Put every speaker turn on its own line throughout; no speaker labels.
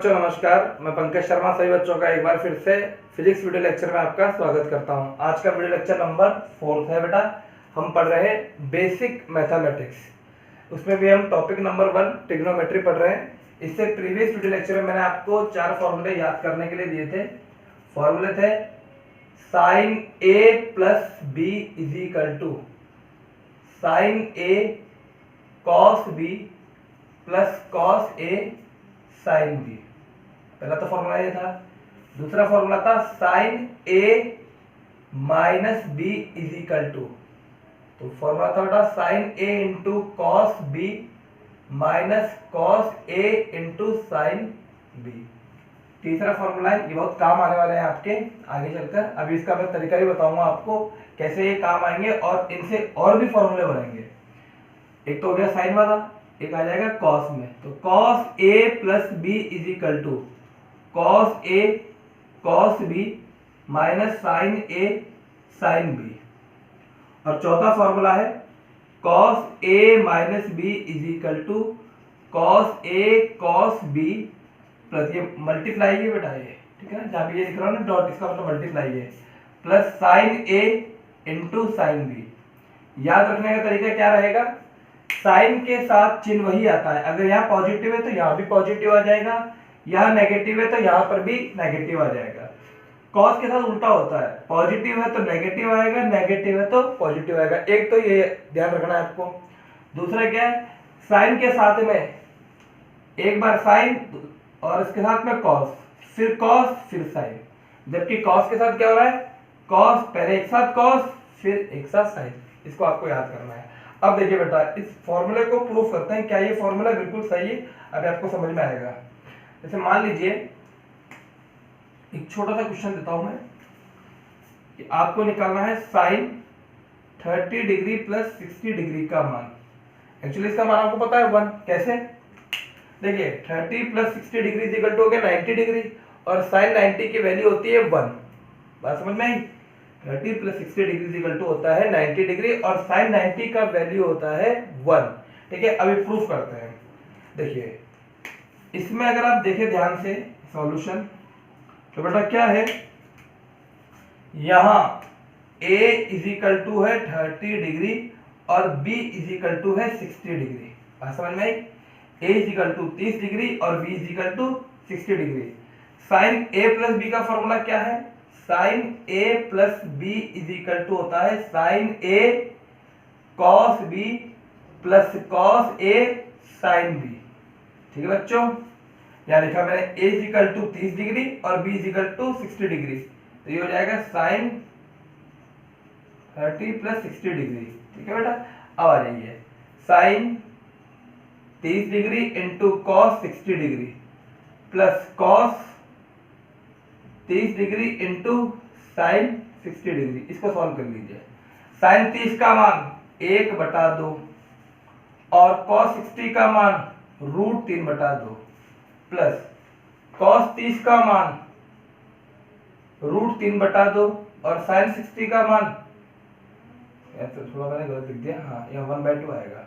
बच्चों नमस्कार, मैं पंकज शर्मा सभी बच्चों का एक बार फिर से फिजिक्स वीडियो लेक्चर में आपका स्वागत करता हूं। आज का वीडियो लेक्चर नंबर 4 है बेटा। हम पढ़ रहे हैं बेसिक मैथमेटिक्स। उसमें भी हम टॉपिक नंबर 1 ट्रिग्नोमेट्री पढ़ रहे हैं। इससे प्रीवियस वीडियो लेक्चर में मैंने आपको 4 फॉर्मूले याद करने के लिए दिए थे। फॉर्मूले थे sine A plus B is equal to sine A cos B plus cos A sine B. पहला तो फॉर्मूला ये था। दूसरा फॉर्मूला था sine A minus B is equal to, तो फॉर्मूला था बेटा sine A into cos B minus cos A into sine B. तीसरा फॉर्मूला है, ये बहुत काम आने वाले हैं आपके आगे चलकर। अभी इसका मैं तरीका भी बताऊंगा आपको कैसे ये काम आएंगे और इनसे और भी फॉर्मूले बनेंगे। एक तो हो गया साइन वाला, एक आ जाएगा कॉस में। तो cos A plus B is equal to cos A cos B minus sine A sine B. और चौथा फॉर्मूला है cos A minus B is equal to cos A cos B plus ये multiply है बेटा, ये ठीक है, जहां भी ये लिख रहा हूं ना डॉट, इसका मतलब मल्टीप्लाई है, plus sign A into sine B. याद रखने का तरीका क्या रहेगा, साइन के साथ चिन्ह वही आता है। अगर यहाँ पॉजिटिव है तो यहाँ भी पॉजिटिव आ जाएगा, यहाँ नेगेटिव है तो यहाँ पर भी नेगेटिव आ जाएगा। कॉस के साथ उल्टा होता है, पॉजिटिव है तो नेगेटिव आएगा, नेगेटिव है तो पॉजिटिव आएगा। एक तो ये ध्यान रखना है आपको। दूसरा क्या है, साइन के साथ में एक बार साइन और इसके साथ में कॉस, फिर कॉस फिर साइन, जबकि कॉस के साथ क्या हो रहा है, कॉस पहले एक साथ कॉस फिर एक साथ साइन। इसको आपको याद करना है। अब देखिए बेटा, इस फॉर्मूले को प्रूफ करते हैं। क्या ये फॉर्मूला बिल्कुल सही है, अभी आपको समझ में आएगा। जैसे मान लीजिए एक छोटा सा क्वेश्चन देता हूं मैं कि आपको निकालना है साइन 30 डिग्री प्लस 60 डिग्री का मान। एक्चुअली इसका मान आपको पता है 1। कैसे, देखिए 30 plus 60 degree is equal to हो गया 90 डिग्री, और साइन 90 की वैल्यू होती है 1। बात समझ में आई। 30 प्लस 60 डिग्री इक्वल टू होता है 90 डिग्री, और साइन 90 का वैल्यू होता है 1। ठीक है, अभी प्रूफ करते हैं। देखिए इसमें अगर आप देखें ध्यान से सॉल्यूशन, तो बेटा क्या है, यहां a इज इक्वल टू है 30 डिग्री और b इज इक्वल टू है 60 डिग्री। बात समझ में आई। a is equal to 30 degree और b is equal to 60 degree. Sine a plus b का फॉर्मूला क्या है, sine a plus B is equal to होता है sine a cos b plus cos a sine b। ठीक है बच्चों, यहाँ लिखा मैंने a is equal to 30 degree और b is equal to 60 degree, तो ये हो जाएगा साइन 30 प्लस 60 डिग्री। ठीक है बेटा, अब आ जाइए sine 30 degree into cos 60 degree plus cos 30 degree into sine 60 degree. इसको सॉल्व कर लीजिए। साइन 30 का मान 1/2 और cos 60 का मान √3/2 प्लस cos 30 का मान √3/2 और sin 60 का मान, तो थोड़ा मैंने गलत लिख दिया, हाँ यहाँ 1/2 आएगा।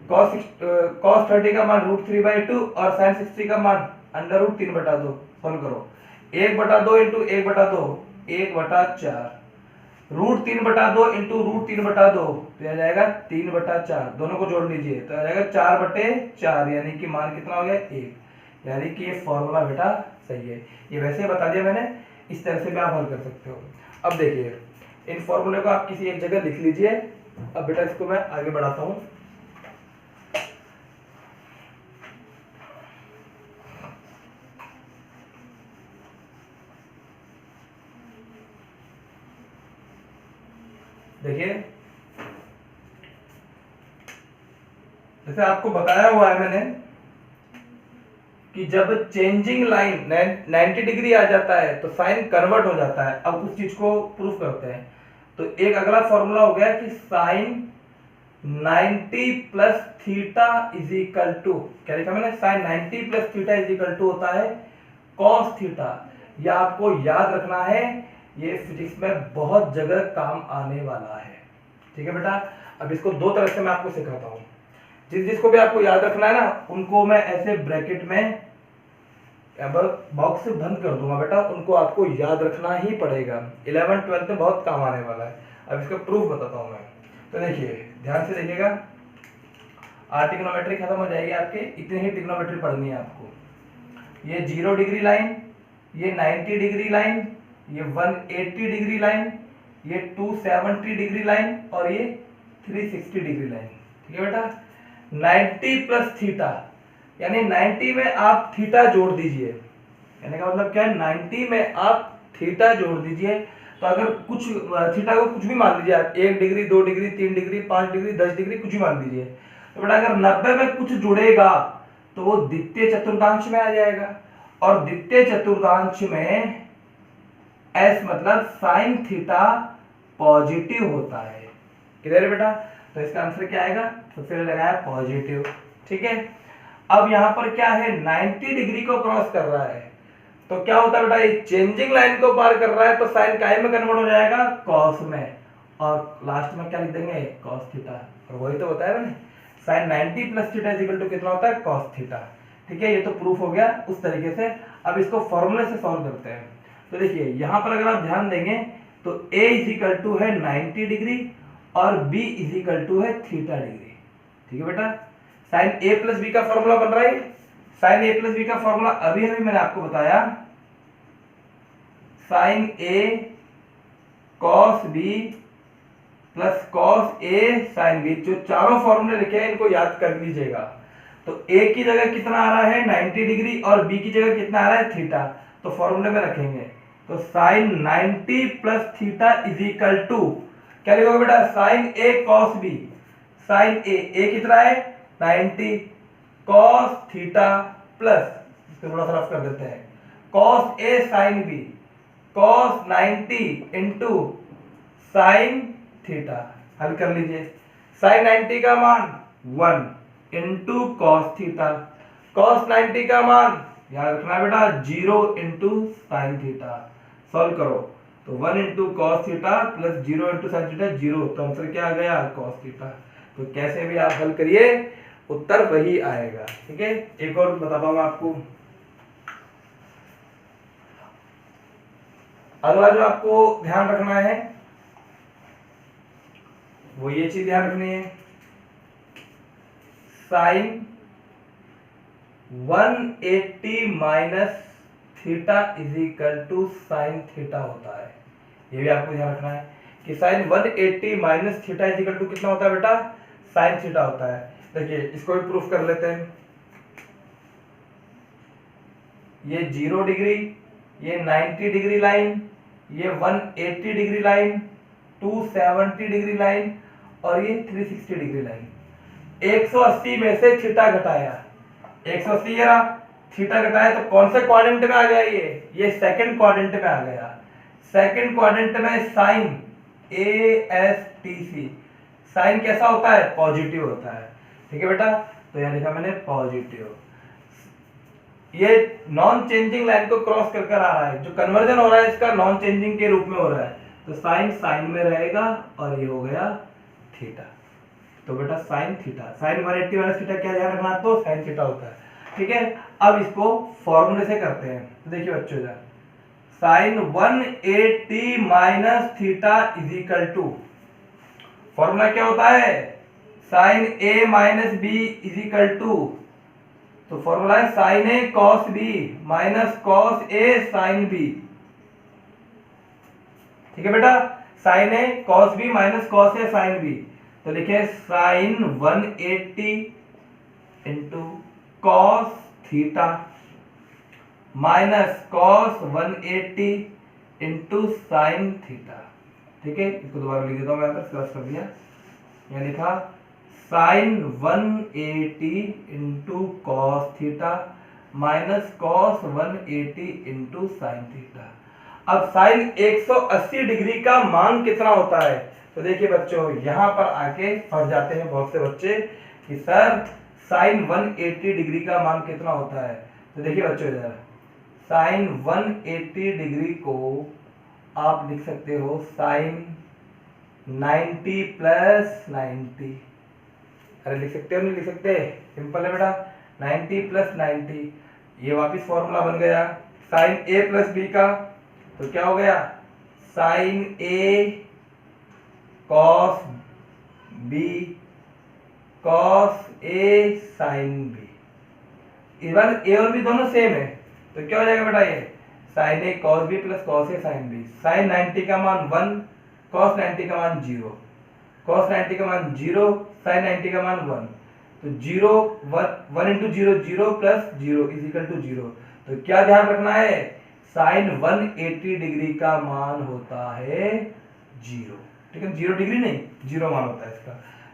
cos 30 का मान √3/2 और sin 60 का मान √3/2। सॉल्व करो, 1/2 इंटू 1/2 1/4, √3/2 इंटू √3/2 तो आ जाएगा 3/4। दोनों को जोड़ लीजिए तो आ जाएगा 4/4, यानी कि मान कितना हो गया 1। यानी कि ये फॉर्मूला बेटा सही है। ये वैसे बता दिया मैंने, इस तरह से भी आप हल कर सकते हो। अब देखिए इन फॉर्मूले को आप किसी एक जगह लिख लीजिए। अब बेटा इसको मैं आगे बढ़ाता हूं। देखिए जैसे आपको बताया हुआ है मैंने कि जब चेंजिंग लाइन 90 डिग्री आ जाता है तो साइन कन्वर्ट हो जाता है। अब उस चीज को प्रूफ करते हैं। तो एक अगला फॉर्मूला हो गया कि sine 90 plus theta is equal to, क्या लिखा मैंने, sine 90 plus theta is equal to होता है कॉस थीटा। यह आपको याद रखना है, ये फिजिक्स में बहुत जगह काम आने वाला है। ठीक है बेटा, अब इसको दो तरह से मैं आपको सिखाता हूँ। जिसको भी आपको याद रखना है ना, उनको मैं ऐसे ब्रैकेट में अब बॉक्स बंद कर दूंगा बेटा, उनको आपको याद रखना ही पड़ेगा, 11th-12th में बहुत काम आने वाला है। अब इसका प्रूफ बताता हूँ मैं। तो देखिए ध्यान से देखिएगा, ट्रिग्नोमेट्री खत्म हो जाएगी आपके, इतनी ही ट्रिग्नोमेट्री पढ़नी है आपको। ये 0 डिग्री लाइन, ये 90 डिग्री लाइन, ये 180 डिग्री लाइन, ये 270 डिग्री लाइन और ये 360 डिग्री लाइन। ठीक है बेटा, 90 प्लस थीटा, यानी 90 में आप थीटा जोड़ दीजिए, यानी का मतलब क्या है, 90 में आप थीटा जोड़ दीजिए। तो अगर कुछ थीटा को कुछ भी मान लीजिए आप, 1 degree, 2 degree, 3 degree, 5 degree, 10 degree, कुछ भी मान लीजिए। तो बेटा अगर 90 में कुछ जुड़ेगा तो वो द्वितीय चतुर्थांश में आ जाएगा, और द्वितीय चतुर्थांश में एस मतलब साइन थीटा पॉजिटिव होता है। क्लियर है बेटा? तो इसका आंसर क्या आएगा, सबसे पहले लगाया पॉजिटिव। ठीक है, अब यहां पर क्या है, 90 डिग्री को क्रॉस कर रहा है, तो क्या होता है बेटा, ये चेंजिंग लाइन को पार कर रहा है, तो साइन काय में कन्वर्ट हो जाएगा, कॉस में, और लास्ट में क्या लिख देंगे, कॉस थीटा। और वही तो बताया मैंने, sine 90 plus theta is equal to कितना होता है, कॉस थीटा। ठीक है, ये तो प्रूफ हो गया उस तरीके से। अब इसको फॉर्मूले से सॉल्व करते हैं। तो देखिए यहां पर अगर आप ध्यान देंगे तो a इज इक्वल टू है 90 डिग्री और b इज इक्वल टू है थीटा डिग्री। ठीक है बेटा, साइन a प्लस बी का फॉर्मूला बन रहा है, साइन a प्लस बी का फॉर्मूला अभी अभी मैंने आपको बताया, sine a cos b plus cos a sin b, जो चारों फॉर्मूले लिखे हैं इनको याद कर लीजिएगा। तो a की जगह कितना आ रहा है 90 डिग्री और b की जगह कितना आ रहा है थीटा, तो फॉर्मूले में रखेंगे। तो sine 90 plus theta is equal to क्या लिखोगे बेटा, sine a cos b, sine a कितना है 90, cos थीटा प्लस, इसको थोड़ा सा रफ कर देते हैं, cos a sin b, cos 90 into sine theta. हल कर लीजिए, साइन 90 का मान 1 इंटू कॉस थीटा, कॉस 90 का मान याद रखना बेटा 0 इंटू साइन थीटा। सॉल्व करो तो 1 into cos theta plus 0 into sine theta 0, तो आंसर क्या आ गया, कॉस थीटा। तो कैसे भी आप हल करिए उत्तर वही आएगा। ठीक है, एक और बताता हूं आपको। अगला जो आपको ध्यान रखना है वो ये चीज ध्यान रखनी है, sine 180 minus theta is equal to sine theta होता है। ये भी आपको ध्यान रखना है कि sine 180 minus theta is equal to कितना होता है बेटा, साइन थीटा होता है। देखिए इसको भी प्रूफ कर लेते हैं, ये 0 डिग्री, ये 90 डिग्री लाइन, ये 180 डिग्री लाइन, 270 डिग्री लाइन और ये 360 डिग्री लाइन। 180 में से थीटा घटाया, 180 रहा, थीटा घटाया तो कौन से क्वाड्रेंट में आ गया, ये सेकंड क्वाड्रेंट में आ गया। सेकंड क्वाड्रेंट में साइन ASTC, साइन कैसा होता है, पॉजिटिव होता है। ठीक है बेटा, तो यहां लिखा मैंने पॉजिटिव। ये नॉन चेंजिंग लाइन को क्रॉस कर कर आ रहा है, जो कन्वर्जन हो रहा है इसका नॉन चेंजिंग के रूप में हो रहा है, तो साइन साइन में रहेगा और ये हो गया थीटा। तो बेटा sine theta, sine 180 minus theta क्या ध्यान रखना, तो साइन थीटा होता है। ठीक है, अब इसको फॉर्मूले से करते हैं। तो देखिए बच्चों इधर sine 180 minus theta is equal to, formula क्या होता है, sine a minus B is equal to, तो फॉर्मूला है sine a cos b minus cos a sin b। ठीक है बेटा, sine a cos b minus cos a sin b, तो लिखे sine 180 into cos theta minus cos 180 into sine theta. ठीक है, इसको दोबारा लिख देता हूं मैं, प्लस कर दिया, यहां लिखा sine 180 into cos theta minus cos 180 into sine theta. अब साइन 180 डिग्री का मान कितना होता है, तो देखिए बच्चों यहां पर आके फंस जाते हैं बहुत से बच्चे कि सर साइन 180 डिग्री का मान कितना होता है। तो देखिए बच्चों इधर साइन 180 डिग्री को आप लिख सकते हो साइन 90 प्लस 90। अरे लिख सकते हो नहीं लिख सकते, सिंपल है बेटा, 90 प्लस 90, ये वापिस फॉर्मूला बन गया साइन ए प्लस बी का, तो क्या हो गया sign A cos B cos A sine B. इस बार ए और बी दोनों सेम है, तो क्या हो जाएगा बेटा ये sign A cos B plus cos A sine B. Sign 90 का मान 1, कॉस 90 का मान 0, कॉस 90 का मान 0, साइन 90 का मान 1, तो 0 1 into 0 0 plus 0 is equal to 0। तो क्या ध्यान रखना है, साइन 180 डिग्री का मान होता है 0, ठीक है, 0 डिग्री नहीं 0 मान होता है इसका।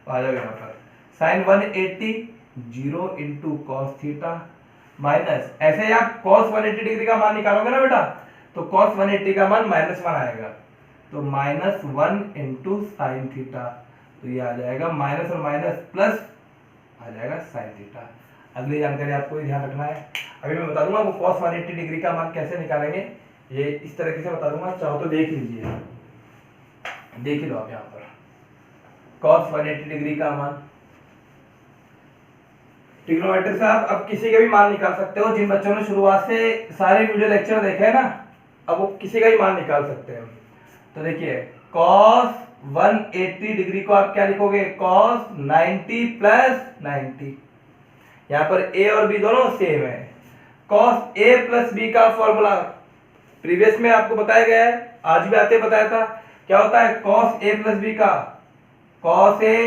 आ जाओ यहाँ पर sine 180 0 into cos theta minus, ऐसे ही आप कॉस 180 डिग्री का मान निकालोगे ना बेटा, तो कॉस 180 का मान -1 आएगा, तो -1 इंटू साइन थीटा, तो ये आ जाएगा माइनस और माइनस प्लस आ जाएगा साइन थीटा। अगली जानकारी आपको ये ध्यान रखना है, अभी मैं बता दूंगा वो cos 180 डिग्री का मान कैसे निकालेंगे, ये इस तरीके से बता दूंगा, चाहो तो देख लीजिए, देख ही लो आप यहाँ पर cos 180 डिग्री का मान। ट्रिग्नोमेट्री से आप अब किसी का भी मान निकाल सकते हो, जिन बच्चों ने शुरुआत से सारे वीडियो लेक्चर देखे हैं ना, अब वो किसी का भी मान निकाल सकते हैं। तो देखिए cos 180 डिग्री को आप क्या लिखोगे, cos 90 प्लस 90, यहाँ पर a और b दोनों सेम है। cos a प्लस b का फॉर्मूला प्रीवियस में आपको बताया गया है, आज भी आते बताया था, क्या होता है cos a प्लस b का cos a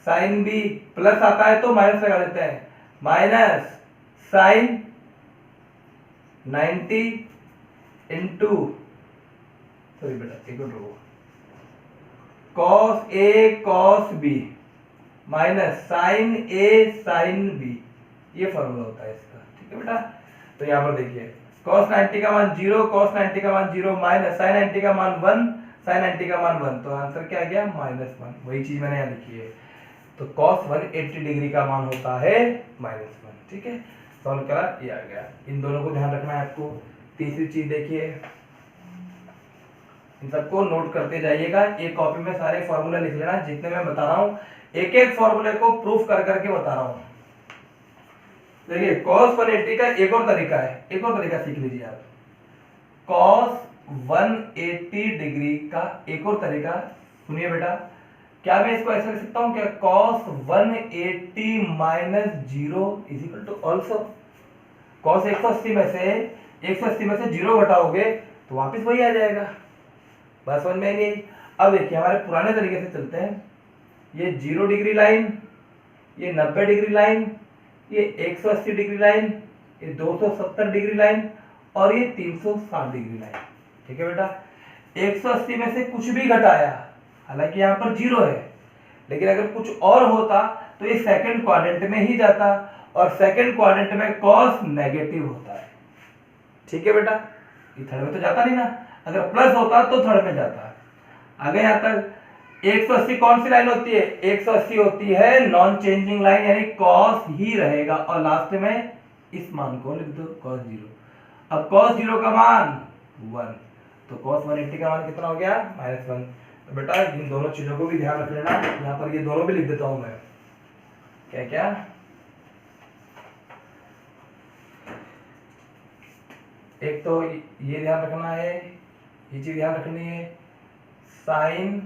sine b plus आता है तो माइनस लगा देते हैं, माइनस साइन 90 इंटू सॉरी बेटा एक मिनट रुको, cos a cos b minus sine a sine b, ये फॉर्मूला होता है इसका, ठीक है बेटा। तो यहाँ पर देखिए cos 90 का मान 0, cos 90 का मान 0 माइनस साइन 90 का मान 1, साइन 90 का मान 1, तो आंसर क्या आ गया -1, वही चीज मैंने यहाँ लिखी है। तो cos 180 डिग्री का मान होता है -1, ठीक है, सॉल्व करा ये आ गया। इन दोनों को ध्यान रखना है आपको। तीसरी चीज देखिए, इन सबको नोट करते जाइएगा, एक कॉपी में सारे फॉर्मूले लिख लेना जितने मैं बता रहा हूँ, एक एक फॉर्मूले को प्रूफ कर करके बता रहा हूँ। देखिए cos 180 का एक और तरीका है, एक और तरीका सीख लीजिए आप। cos 180 डिग्री का एक और तरीका सुनिए बेटा, क्या मैं इसको ऐसे लिख सकता हूँ क्या, cos 180 minus 0 is equal to also cos 180 में से 0 घटाओगे तो वापस वही आ जाएगा। बस समझ में आई नहीं। अब देखिए हमारे पुराने तरीके से चलते हैं, ये 0 डिग्री लाइन, ये 90 डिग्री लाइन, ये 180 डिग्री लाइन, ये 270 डिग्री लाइन और ये 360 डिग्री लाइन, ठीक है बेटा। 180 में से कुछ भी घटाया, हालांकि यहाँ पर 0 है, लेकिन अगर कुछ और होता तो ये सेकंड क्वाड्रेंट में ही जाता, और सेकंड क्वाड्रेंट में cos नेगेटिव होता है, ठीक है बेटा। ये थर्ड में तो जाता नहीं ना, अगर प्लस होता तो थर्ड में जाता। आगे यहाँ तक 180 कौन सी लाइन होती है, 180 होती है नॉन चेंजिंग लाइन, यानी cos ही रहेगा, और लास्ट में इस मान को लिख दो cos 0। अब cos 0 का मान 1, तो cos 180 का मान कितना हो गया -1। तो बेटा इन दोनों चीजों को भी ध्यान रख लेना, यहाँ पर ये दोनों भी लिख देता हूं मैं, क्या क्या, एक तो ये ध्यान रखना है, ये चीज ध्यान रखनी है, साइन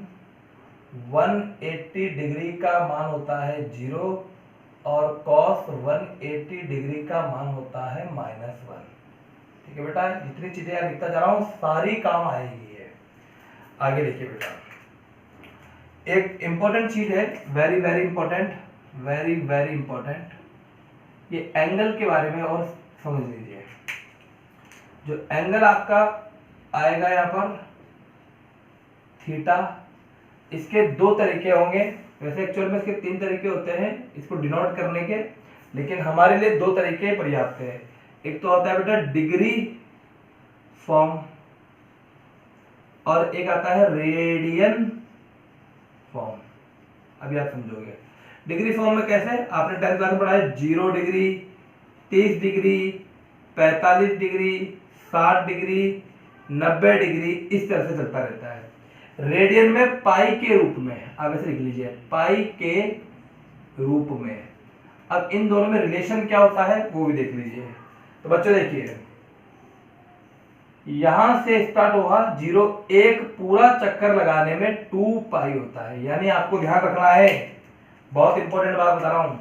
180 डिग्री का मान होता है 0 और cos 180 डिग्री का मान होता है -1, ठीक है बेटा। जितनी चीजें यहाँ लिखता जा रहा हूँ सारी काम आएगी है। आगे देखिए बेटा, एक इंपॉर्टेंट चीज है, very very important, very very important, ये एंगल के बारे में और समझ लीजिए। जो एंगल आपका आएगा यहाँ पर थीटा, इसके दो तरीके होंगे, वैसे एक्चुअल में इसके 3 तरीके होते हैं इसको डिनोट करने के, लेकिन हमारे लिए 2 तरीके पर्याप्त है। एक तो होता है बेटा डिग्री फॉर्म और एक आता है रेडियन फॉर्म। अभी आप समझोगे डिग्री फॉर्म में कैसे, आपने 10th क्लास में पढ़ा है 0 degree, 30 degree, 45 degree, 60 degree, 90 degree, इस तरह से चलता रहता है। रेडियन में पाई के रूप में, आप ऐसे लिख लीजिए पाई के रूप में, अब इन दोनों में रिलेशन क्या होता है वो भी देख लीजिए। तो बच्चों देखिए, यहां से स्टार्ट हुआ 0, एक पूरा चक्कर लगाने में 2 पाई होता है। यानी आपको ध्यान रखना है, बहुत इंपॉर्टेंट बात बता रहा हूं,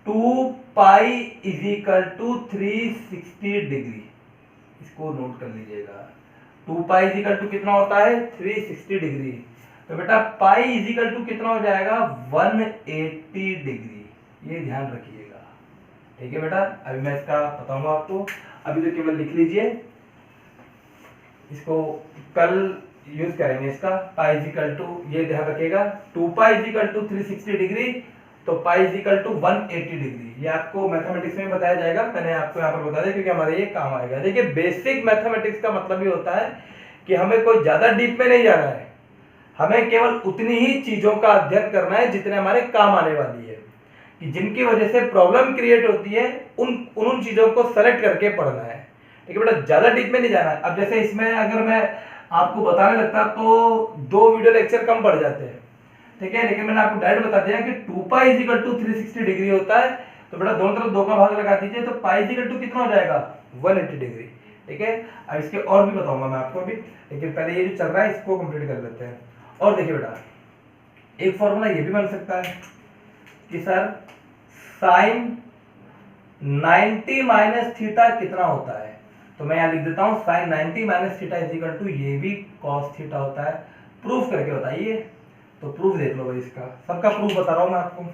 2 pi is equal to 360 degree. इसको नोट कर लीजिएगा। 2 पाई इज इक्वल टू कितना होता है 360 डिग्री। तो बेटा पाई इज इक्वल टू कितना हो जाएगा 180 डिग्री। ये ध्यान रखिएगा, ठीक है बेटा। अभी मैं इसका बताऊंगा आपको, अभी तो केवल लिख लीजिए, इसको कल यूज करेंगे इसका। पाई इज इक्वल टू, ये ध्यान रखिएगा, 2 pi is equal to 360 degree, तो pi is equal to 180 degree. ये आपको मैथमेटिक्स में बताया जाएगा, मैंने आपको यहाँ पर बता दिया क्योंकि हमारे ये काम आएगा। देखिए बेसिक मैथमेटिक्स का मतलब ये होता है कि हमें कोई ज्यादा डीप में नहीं जाना है, हमें केवल उतनी ही चीजों का अध्ययन करना है जितने हमारे काम आने वाली है, कि जिनकी वजह से प्रॉब्लम क्रिएट होती है उन चीजों को सेलेक्ट करके पढ़ना है, ठीक है बेटा। ज्यादा डीप में नहीं जाना है। अब जैसे इसमें अगर मैं आपको बताने लगता तो 2 वीडियो लेक्चर कम पड़ जाते हैं, ठीक है। लेकिन मैंने आपको डायरेक्ट बता दिया कि 2 pi is equal to 360 degree होता है। तो बेटा दोनों तरफ 2 का भाग लगा दीजिए, तो पाई इज इक्वल टू कितना हो जाएगा 180 डिग्री, ठीक है। अब इसके और भी बताऊंगा मैं आपको अभी, लेकिन पहले ये जो चल रहा है इसको कंप्लीट कर लेते हैं। और देखिए बेटा, एक फॉर्मूला ये भी बन सकता है कि सर साइन 90 माइनस थीटा कितना होता है। तो मैं यहाँ लिख देता हूँ sine 90 minus theta is equal to ये भी कॉस थीटा होता है। प्रूफ करके बताइए। तो प्रूफ देख लो भाई, इसका सबका प्रूफ बता रहा हूं मैं आपको।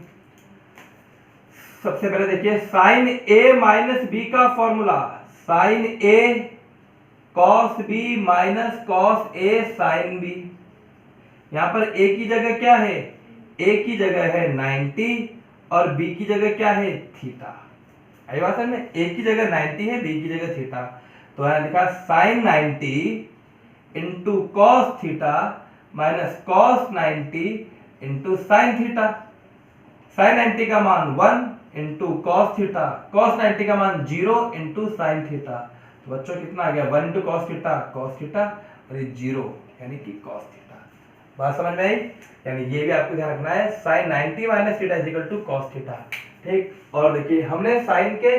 सबसे पहले देखिए, साइन ए माइनस बी का formula, sign A cos B minus cos A sine B. यहां पर ए की जगह क्या है, ए की जगह है 90 और बी की जगह क्या है थीटा। आई बात है, ए की जगह 90 है, बी की जगह थीटा। तो यहां लिखा sine 90 into cos theta minus cos 90 into sine theta. Sine 90 का मान 1 इंटू कॉस थीटा, कॉस 90 का मान 0 इंटू साइन थीटा। तो बच्चों कितना आ गया 1 इंटू कॉस थीटा और ये 0 यानी कि कॉस थीटा। बात समझ में आई। यानी ये भी आपको ध्यान रखना है, sine 90 minus theta is equal to cos theta, ठीक। और देखिए हमने साइन के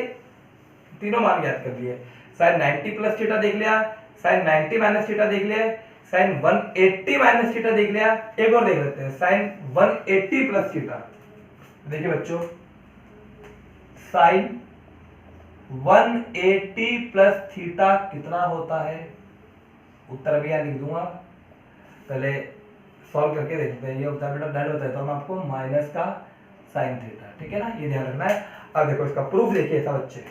तीनों मान याद कर लिए। साइन 90 प्लस थीटा देख लिया, साइन 90 माइनस थीटा देख लिया, साइन 180 माइनस थीटा देख लिया। एक और देख लेते हैं, साइन 180 प्लस थीटा। देखिए बच्चों, साइन 180 प्लस थीटा कितना होता है। उत्तर अभी यहां लिख दूंगा, पहले सॉल्व करके देखते हैं। ये होता है बेटा, डायरेक्ट बताता हूं मैं आपको, माइनस का साइन थीटा, ठीक है ना, ये ध्यान रखना है। अब देखो इसका प्रूफ देखिए ऐसा बच्चे,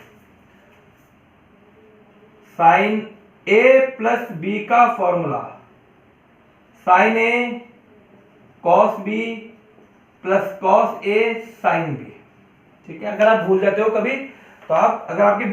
साइन ए प्लस बी का formula, sign A cos B plus cos A sine B, ठीक है। अगर आप भूल जाते हो कभी तो आप, अगर आपकी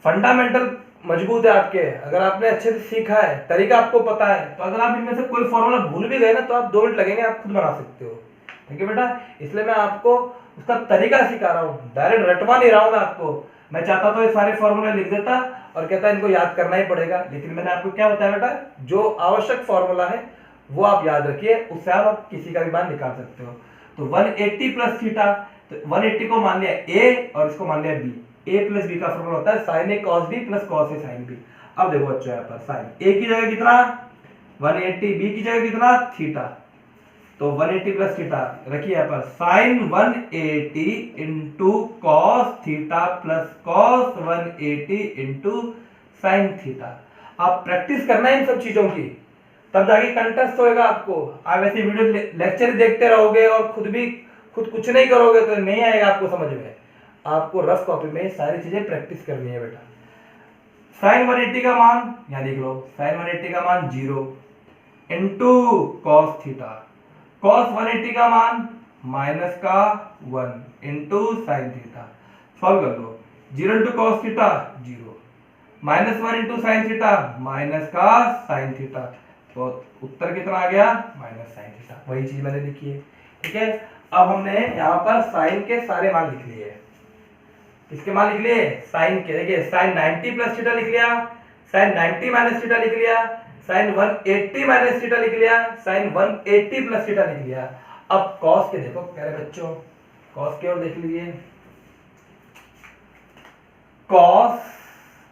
फंडामेंटल मजबूत है आपके, अगर आपने अच्छे से सीखा है, तरीका आपको पता है, तो अगर आप इनमें से कोई फॉर्मूला भूल भी गए ना तो आप 2 मिनट लगेंगे, आप खुद बना सकते हो, ठीक है बेटा। इसलिए मैं आपको उसका तरीका सिखा रहा हूँ, डायरेक्ट रटवा नहीं रहा हूँ मैं आपको। मैं चाहता तो ये सारे फॉर्मूले लिख देता और कहता इनको याद करना ही पड़ेगा, लेकिन मैंने आपको क्या बताया बेटा, जो आवश्यक फॉर्मूला है वो आप याद रखिए, उससे आप किसी का भी मान निकाल सकते हो। तो 180 प्लस थीटा, तो 180 को मान लिया ए और इसको मान लिया बी। ए प्लस बी का फॉर्मूला होता है sign A cos B plus cos A sine B. अब देखो बच्चों, यहाँ पर साइन ए की जगह कितना 180, बी की जगह कितना थीटा, तो 180 प्लस थीटा रखिए यहाँ पर, sine 180 into cos theta plus cos 180 into sine theta. आप प्रैक्टिस करना है इन सब चीजों की, तब जाके कंटेस्ट होएगा आपको। आप ऐसे वीडियो लेक्चर देखते रहोगे और खुद कुछ नहीं करोगे तो नहीं आएगा आपको समझ में। आपको रफ कॉपी में सारी चीजें प्रैक्टिस करनी है बेटा। साइन 180 का मान यहां देख लो, साइन 180 का मान 0 इंटू कॉस थीटा, कॉस 180 का मान माइनस का 1 इंटू साइन थीटा। सॉल्व कर लो, 0 into cos theta 0, minus 1 into sine theta minus का साइन थीटा। तो उत्तर कितना आ गया माइनस साइन थीटा, वही चीज मैंने लिखी है, ठीक है। अब हमने यहाँ पर साइन के सारे मान लिख लिए, किसके मान लिख लिए, साइन के। देखिए साइन 90 प्लस थीटा लिख लिया, साइन 90 माइनस थीटा लिख लिया, साइन 180 माइनस थीटा लिख लिया, साइन 180 प्लस थीटा लिख लिया। अब कॉस के देखो प्यारे बच्चों, कॉस की ओर देख लीजिए, कॉस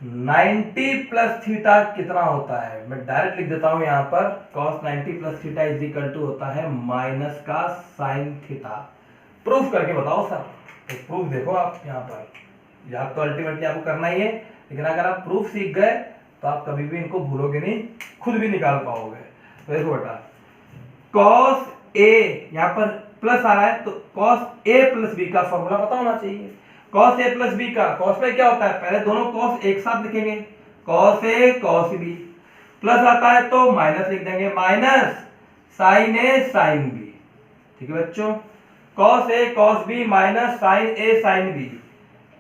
90 प्लस थीटा कितना होता है, मैं डायरेक्ट लिख देता हूं यहां पर, cos 90 plus theta is equal to होता है माइनस का साइन थीटा। प्रूफ करके बताओ सर, तो प्रूफ देखो आप यहां पर, याद तो अल्टीमेटली आपको करना ही है, लेकिन अगर आप प्रूफ सीख गए तो आप कभी भी इनको भूलोगे नहीं, खुद भी निकाल पाओगे। तो देखो बेटा, कॉस ए यहां पर प्लस आ रहा है, तो कॉस ए प्लस बी का फॉर्मूला पता होना चाहिए। कॉस ए प्लस बी का, कॉस में क्या होता है, पहले दोनों कॉस एक साथ लिखेंगे, cos A cos B, plus आता है तो माइनस लिख देंगे, minus sine A sine B. ठीक है बच्चों, cos A cos B minus sine A sine B.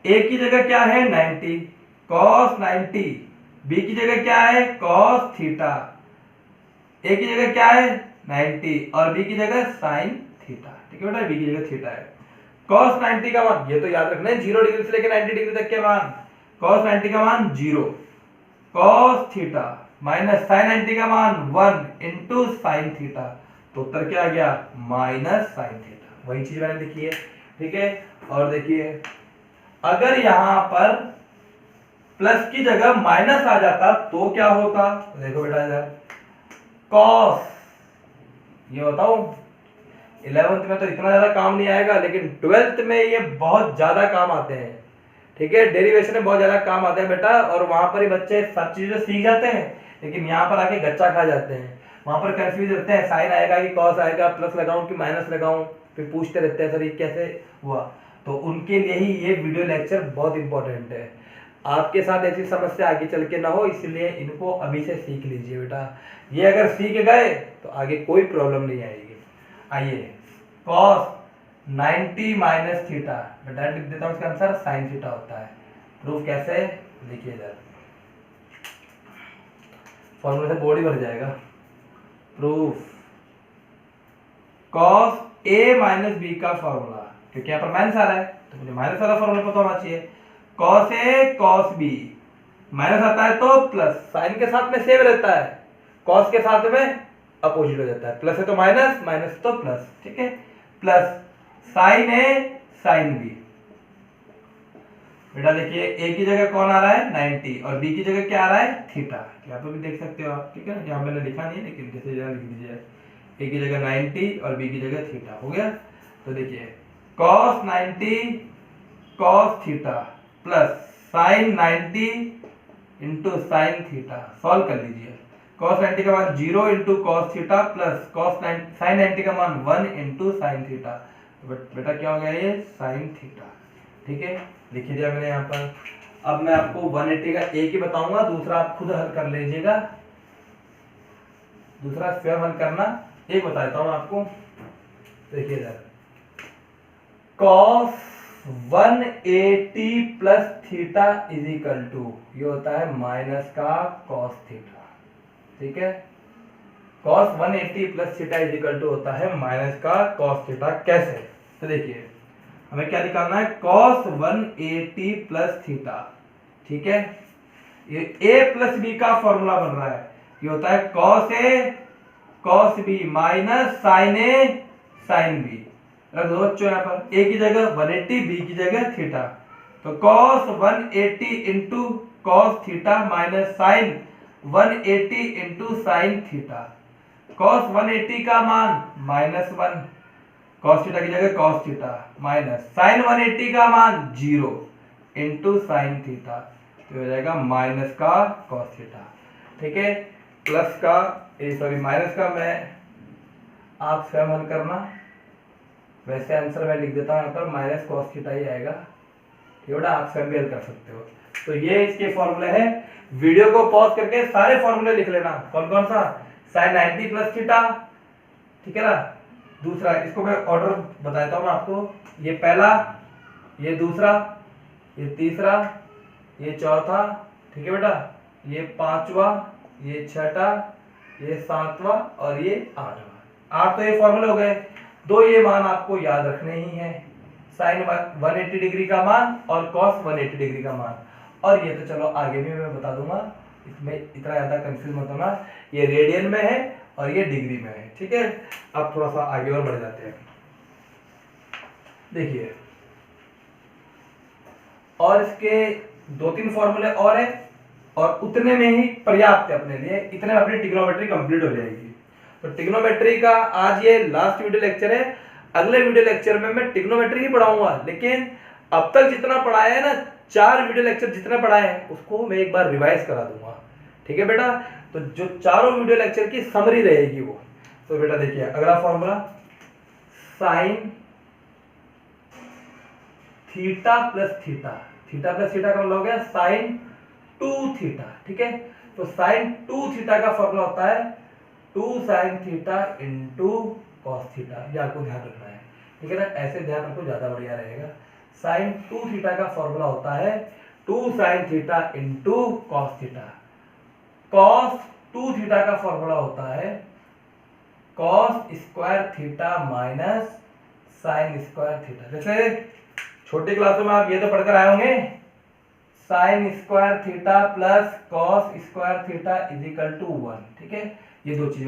ए की जगह क्या है 90, कॉस 90, बी की जगह क्या है कॉस थीटा, ए की जगह क्या है 90 और बी की जगह साइन थीटा। ठीक है बेटा, बी की जगह थीटा है। cos 90 का मान, ये तो याद रखना है, 0 डिग्री से लेकर 90 डिग्री तक के मान, cos 90 का मान 0, cos थीटा माइनस sin 90 का मान 1 इंटू साइन थीटा, तो उत्तर क्या आ गया माइनस साइन थीटा। वही चीज मैंने लिखी है। ठीक है, और देखिए अगर यहां पर प्लस की जगह माइनस आ जाता तो क्या होता, देखो बेटा इधर cos, ये बताओ 11th में तो इतना ज्यादा काम नहीं आएगा, लेकिन 12th में ये बहुत ज्यादा काम आते हैं। ठीक है, डेरिवेशन में बहुत ज्यादा काम आते हैं बेटा, और वहां पर ही बच्चे सब चीजें सीख जाते हैं, लेकिन यहाँ पर आके गच्चा खा जाते हैं, वहां पर कंफ्यूज रहते हैं, साइन आएगा कि कॉस आएगा, प्लस लगाऊं कि माइनस लगाऊं, फिर पूछते रहते हैं सर ये कैसे हुआ। तो उनके लिए ही ये वीडियो लेक्चर बहुत इंपॉर्टेंट है, आपके साथ ऐसी समस्या आगे चल के ना हो, इसलिए इनको अभी से सीख लीजिए बेटा। ये अगर सीख गए तो आगे कोई प्रॉब्लम नहीं आएगी। आइए, cos 90 माइनस थीटा, मैं डायरेक्ट लिख देता हूं, इसका आंसर साइन थीटा होता है। प्रूफ कैसे, देखिए इधर फॉर्मूला से बोर्ड ही भर जाएगा। Proof cos a minus B का फॉर्मूला, क्योंकि यहाँ पर माइनस आ रहा है तो मुझे माइनस वाला फॉर्मूला पता होना चाहिए। cos a cos b, minus आता है तो प्लस, साइन के साथ में सेम रहता है, cos के साथ में अपोजिट हो जाता है, प्लस है तो माइनस, माइनस तो प्लस। ठीक है, plus sign A sine B. बेटा देखिए ए की जगह कौन आ रहा है 90 और बी की जगह क्या आ रहा है थीटा, यहाँ पे भी देख सकते हो आप। ठीक है ना, यहाँ मैंने लिखा नहीं है, लेकिन जैसे जरा लिख दीजिए, ए की जगह 90 और बी की जगह थीटा हो गया। तो देखिए cos 90 cos theta plus sign 90 into sine theta, solve कर लीजिए। cos 90 का मान 0 into cos theta plus sign 90 का मान 1 इंटू साइन थीटा, बेटा क्या हो गया ये साइन थीटा। ठीक है, लिख दिया मैंने यहाँ पर। अब मैं आपको 180 का एक ही बताऊंगा, दूसरा आप खुद हल कर लीजिएगा, दूसरा स्वयं हल करना, एक बता देता हूँ आपको। देखिए इधर cos 180 plus theta is equal to, ये होता है माइनस का cos थीटा। ठीक है, cos 180 plus theta is equal to होता है माइनस का cos थीटा। कैसे, तो देखिए हमें क्या निकालना है, cos 180 प्लस थीटा। ठीक है, ये a प्लस बी का फॉर्मूला बन रहा है, ये होता है cos a cos b minus sine a sine b। रख दो बच्चों यहाँ पर, a की जगह 180 b की जगह थीटा, तो cos 180 into cos theta minus sine 180 into sine theta. cos 180 का मान -1, cos थीटा की जगह cos थीटा माइनस साइन 180 का मान 0 इंटू साइन थीटा, तो हो जाएगा माइनस का cos थीटा। ठीक है, प्लस का माइनस का मैं आप स्वयं हल करना, वैसे आंसर मैं लिख देता हूँ यहाँ पर माइनस cos थीटा ही आएगा। ठीक है, आप स्वयं भी हल कर सकते हो। तो ये इसके फॉर्मूले हैं, वीडियो को पॉज करके सारे फॉर्मूले लिख लेना। कौन कौन सा, साइन 90 प्लस थीटा, ठीक है ना, दूसरा इसको मैं ऑर्डर बता देता हूँ मैं आपको, ये पहला, ये दूसरा, ये तीसरा, ये चौथा, ठीक है बेटा, ये पांचवा, ये छठा, ये सातवां और ये आठवां। 8 तो ये फॉर्मूले हो गए। 2 ये मान आपको याद रखने ही है, साइन 180 डिग्री का मान और कॉस 180 डिग्री का मान। और ये तो चलो आगे भी मैं बता दूंगा, इसमें इतना ज्यादा कंफ्यूज मत होना, ये रेडियन में है और ये डिग्री में है। ठीक है, अब थोड़ा सा आगे और बढ़ जाते हैं। देखिए, और इसके 2-3 फॉर्मूले और है, और उतने में ही पर्याप्त है अपने लिए, इतने में अपनी ट्रिग्नोमेट्री कंप्लीट हो जाएगी। तो ट्रिग्नोमेट्री का आज ये लास्ट वीडियो लेक्चर है। अगले वीडियो लेक्चर में मैं ट्रिग्नोमेट्री ही पढ़ाऊंगा, लेकिन अब तक जितना पढ़ाया है ना, 4 वीडियो लेक्चर जितने पढ़ाए हैं उसको मैं एक बार रिवाइज करा दूंगा। ठीक है बेटा, तो जो चारों वीडियो लेक्चर की समरी रहेगी वो। तो बेटा देखिए, अगला formula sine theta plus theta, theta plus theta का मतलब हो गया साइन 2 थीटा। ठीक है, तो साइन 2 थीटा का फॉर्मूला होता है 2 sine theta into cos theta. ये आपको ध्यान रखना है, ठीक है ना, ऐसे ध्यान रखो ज्यादा बढ़िया रहेगा। साइन 2 थीटा का फॉर्मूला होता है 2 sine theta into cos theta. Cos 2 theta का फॉर्मूला होता है cos square theta minus sign square theta. जैसे छोटी क्लासों में आप ये तो पढ़कर आए होंगे, sine square theta plus cos square theta is equal to 1। ठीक है, ये दो चीजें